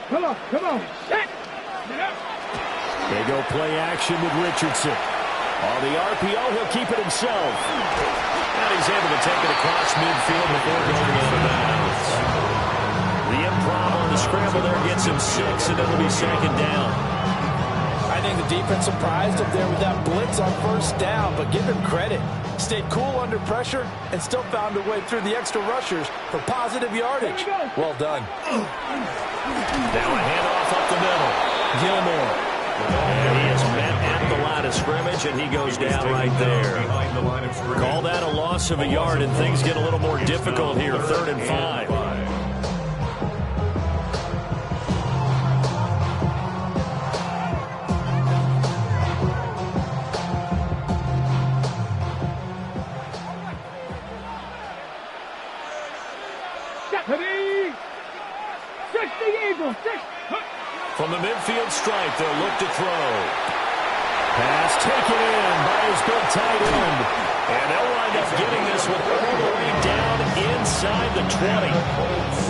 Come on. Set. They go play action with Richardson. On the RPO, he'll keep it himself. And he's able to take it across midfield before going out of bounds. The improv on the scramble there gets him 6, and it'll be second down. I think the defense surprised him there with that blitz on first down, but give him credit. Stayed cool under pressure and still found a way through the extra rushers for positive yardage. Well done. Now a handoff up the middle. Gilmore. And he is met at the line of scrimmage, and he goes down right there. Call that a loss of a yard, and things get a little more difficult here, 3rd and 5. From the midfield stripe, they'll look to throw. Pass taken in by his big tight end. And they'll wind up getting this one all the way down inside the 20.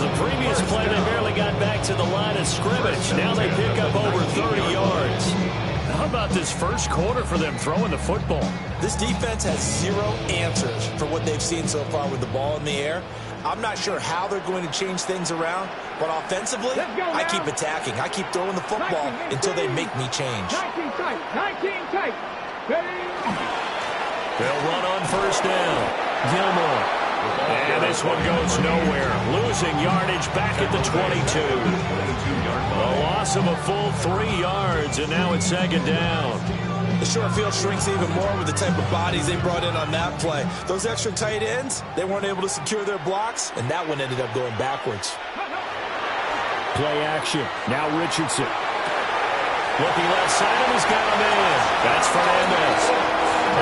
The previous play, they barely got back to the line of scrimmage. Now they pick up over 30 yards. How about this first quarter for them throwing the football? This defense has 0 answers for what they've seen so far with the ball in the air. I'm not sure how they're going to change things around, but offensively, I keep attacking. I keep throwing the football until they make me change. 19 tight. They'll run on first down. Gilmore. And this one goes nowhere. Losing yardage back at the 22. A loss of a full 3 yards, and now it's second down. The short field shrinks even more with the type of bodies they brought in on that play. Those extra tight ends, they weren't able to secure their blocks, and that one ended up going backwards. Play action. Now Richardson. Looking left side, and he's got him in. That's Fernandez.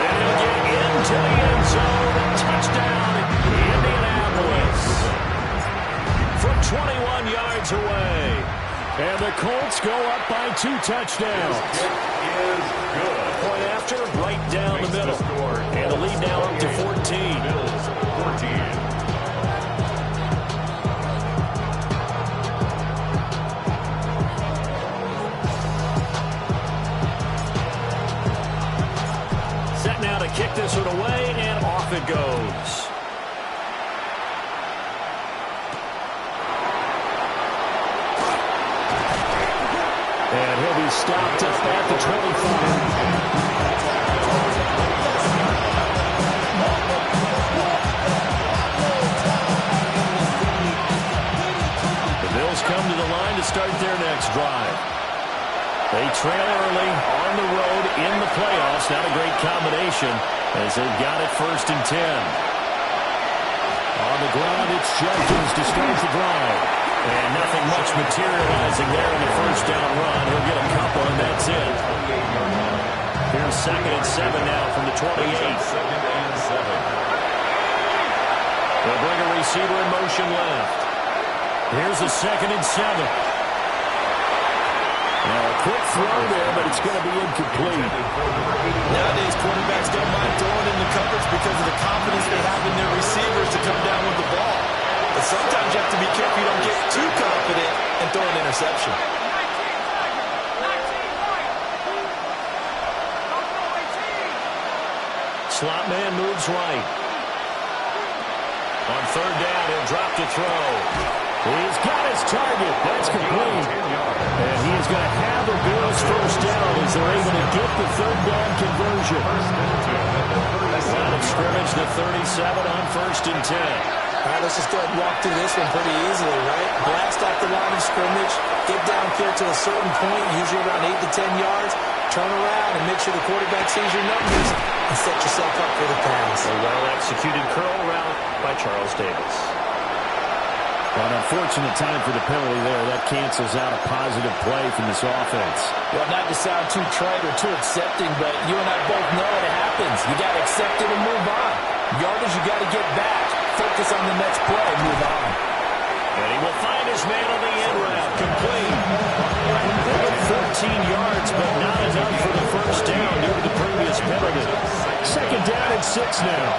And he'll get into the end zone. Touchdown, Indianapolis. From 21 yards away. And the Colts go up by 2 touchdowns. It is good. Point after, right down the middle. And the lead now up to 14. Bills 14. Set now to kick this one away, and off it goes. And he'll be stopped up at the 25. The Bills come to the line to start their next drive. They trail early on the road in the playoffs. Not a great combination as they've got it 1st and 10. On the ground, it's Judkins to start the drive. And nothing much materializing there in the first down run. He'll get a couple, and that's it. Here's 2nd and 7 now from the 28. They'll bring a receiver in motion left. Here's a 2nd and 7. Now a quick throw there, but it's going to be incomplete. Nowadays, quarterbacks don't mind throwing in the coverage because of the confidence they have in their receivers to come down with the ball. But sometimes you have to be careful you don't get too confident and throw an interception. Slot man moves right. On 3rd down, he'll drop to throw. He's got his target. That's complete. And he is going to have the Bills first down as they're able to get the 3rd down conversion. Line of scrimmage, the 37 on 1st and 10. All right, let's just go ahead and walk through this one pretty easily, right? Blast off the line of scrimmage, get downfield to a certain point, usually around 8 to 10 yards, turn around and make sure the quarterback sees your numbers and set yourself up for the pass. A well-executed curl route by Charles Davis. An unfortunate time for the penalty there. That cancels out a positive play from this offense. Well, not to sound too trite or too accepting, but you and I both know it happens. You got to accept it and move on. Yardage, you got to get back. Focus on the next play and move on. And he will find his man on the end route. Complete. 14 yards, but not enough for the first down due to the previous penalty. 2nd down and 6 now.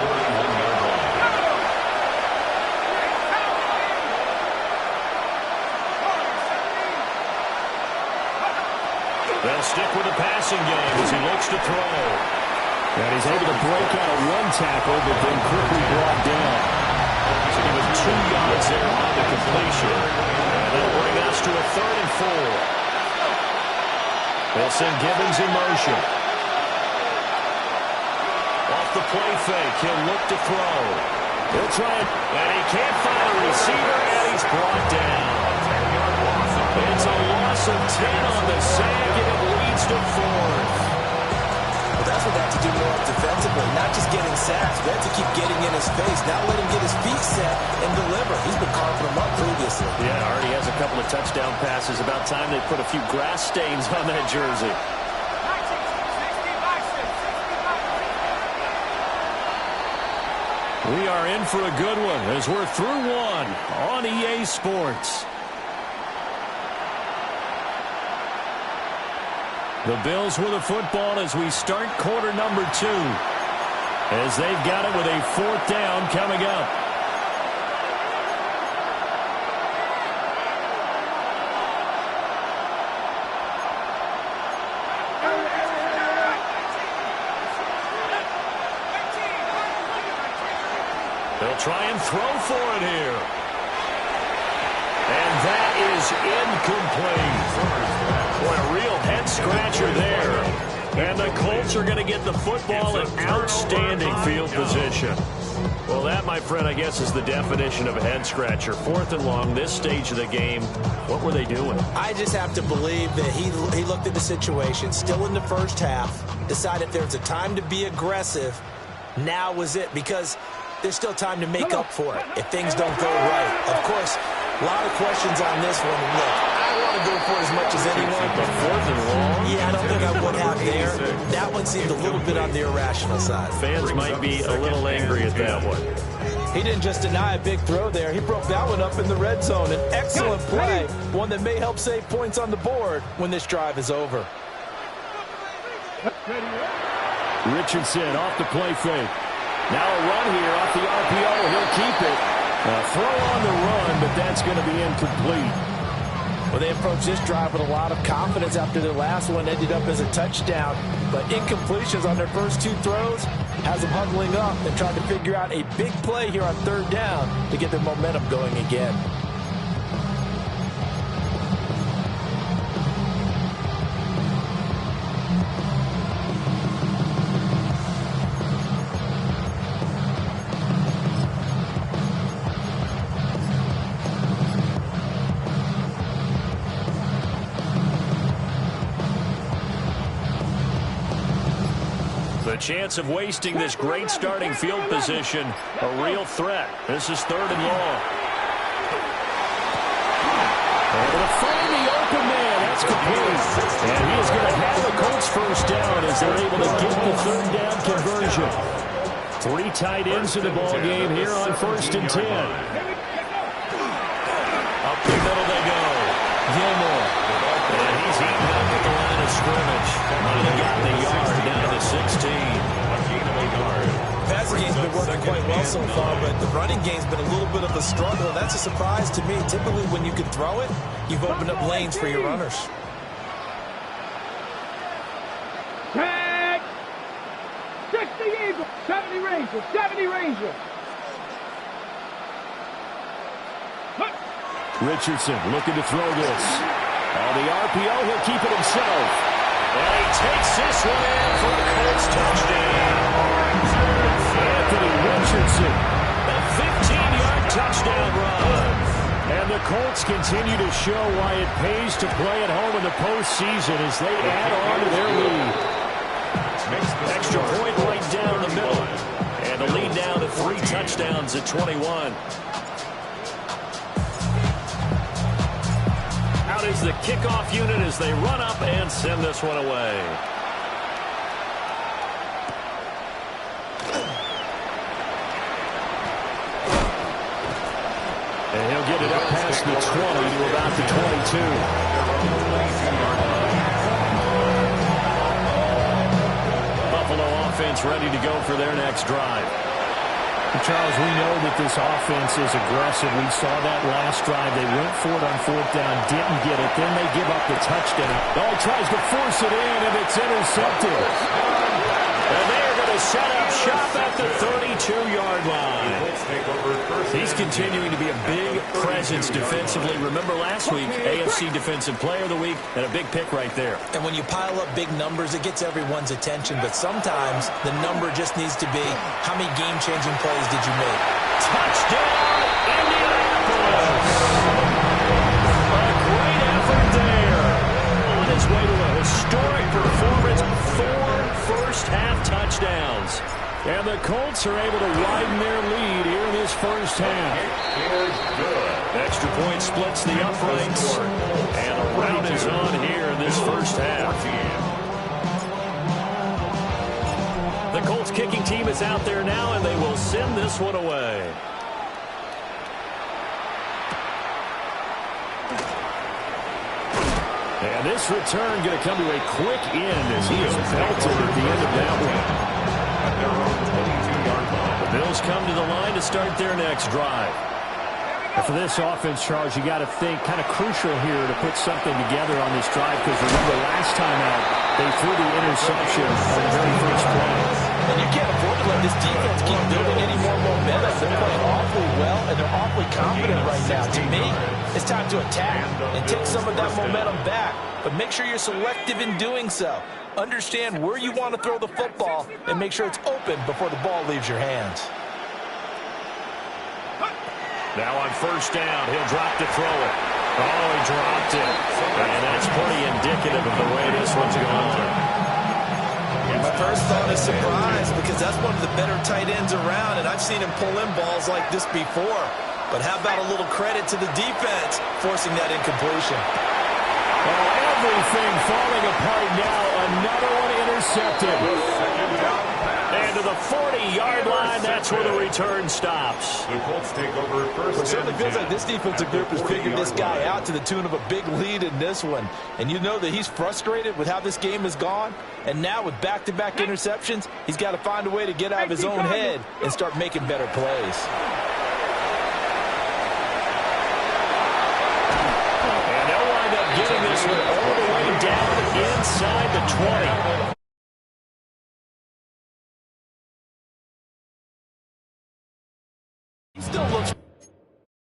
They'll stick with the passing game as he looks to throw. And he's able to break out of one tackle, but then quickly brought down. So he was 2 yards there on the completion. And that'll bring us to a 3rd and 4. They'll send Gibbons in motion. Off the play fake, he'll look to throw. He'll try it, and he can't find a receiver, and he's brought down. It's a loss of 10 on the sag, and it leads to 4th. Well, that's what they have to do more defensively, not just getting sacks. They have to keep getting in his face, not let him get his feet set and deliver. He's been carving them up previously. Yeah, already has a couple of touchdown passes. About time they put a few grass stains on that jersey. We are in for a good one as we're through one on EA Sports. The Bills with the football as we start quarter number 2. As they've got it with a 4th down coming up. They'll try and throw for it here. And that is incomplete. Boy, a real head-scratcher there. And the Colts are going to get the football in outstanding field position. Well, that, my friend, I guess is the definition of a head-scratcher. 4th and long, this stage of the game. What were they doing? I just have to believe that he looked at the situation, still in the first half, decided if there's a time to be aggressive, now was it, because there's still time to make up for it if things don't go right. Of course, a lot of questions on this one. Look, I want to go for it as much as anyone. But 4th and long? Yeah, I don't think I would have there. That one seemed a little bit on the irrational side. Fans might be a little angry at that one. He didn't just deny a big throw there. He broke that one up in the red zone. An excellent play, one that may help save points on the board when this drive is over. Richardson off the play fake. Now a run here off the RPO. He'll keep it. A throw on the run, but that's going to be incomplete. Well, they approached this drive with a lot of confidence after their last one ended up as a touchdown. But incompletions on their first 2 throws has them huddling up and trying to figure out a big play here on 3rd down to get their momentum going again. The chance of wasting this great starting field position, a real threat. This is 3rd and long. Able to find the open man. That's complete. And he is going to have the Colts first down as they're able to get the 3rd down conversion. 3 tight ends in the ball game here on 1st and 10. Up the middle they go. Gilmore. And he's eaten up at the line of scrimmage. Only got the yard down to 16. Passing game's been working quite well so far, but the running game's been a little bit of a struggle. That's a surprise to me. Typically, when you can throw it, you've opened up lanes for your runners. Tag! 60 Eagles, 70 Rangers, 70 Rangers. Richardson looking to throw this. On the RPO, he'll keep it himself. And he takes this one in for a Colts touchdown. Anthony Richardson, a 15-yard touchdown run. And the Colts continue to show why it pays to play at home in the postseason as they add on to their lead. Extra point right down the middle. And the lead down to 3 touchdowns at 21. Out is the kickoff unit as they run up and send this one away. And he'll get it up past the 20 to about the 22. Buffalo offense ready to go for their next drive. Charles, we know that this offense is aggressive. We saw that last drive. They went for it on 4th down, didn't get it. Then they give up the touchdown. Oh, he tries to force it in, and it's intercepted. And they are going to set up shop at the 32-yard line. He's continuing to be a big presence defensively. Remember last week, AFC Defensive Player of the Week, and a big pick right there. And when you pile up big numbers, it gets everyone's attention. But sometimes the number just needs to be, how many game-changing plays did you make? Touchdown, Indianapolis! A great effort there. On his way to a historic performance, 4 first-half touchdowns. And the Colts are able to widen their lead here in this first half. Extra point splits the uprights. And a round is on here in this first half. The Colts kicking team is out there now, and they will send this one away. And this return going to come to a quick end as he is belted at the end of that one. The Bills come to the line to start their next drive. And for this offense, Charles, you got to think kind of crucial here to put something together on this drive, because remember last time out they threw the interception on the very first play. And you can't afford to let this defense keep building any more momentum. They're playing awfully well, and they're awfully confident right now. To me, it's time to attack and take some of that momentum back. But make sure you're selective in doing so. Understand where you want to throw the football and make sure it's open before the ball leaves your hands. Now on first down, he'll drop to throw it. Oh, he dropped it. And that's pretty indicative of the way this one's going. My first thought is surprise, because that's one of the better tight ends around, and I've seen him pull in balls like this before. But how about a little credit to the defense forcing that incompletion? Oh, everything falling apart now. Another one intercepted. And to the 40-yard line, that's where the return stops. The Colts take over first. It certainly feels like this defensive group has figured this guy out to the tune of a big lead in this one. And you know that he's frustrated with how this game has gone. And now with back-to-back interceptions, he's got to find a way to get out of his own head and start making better plays.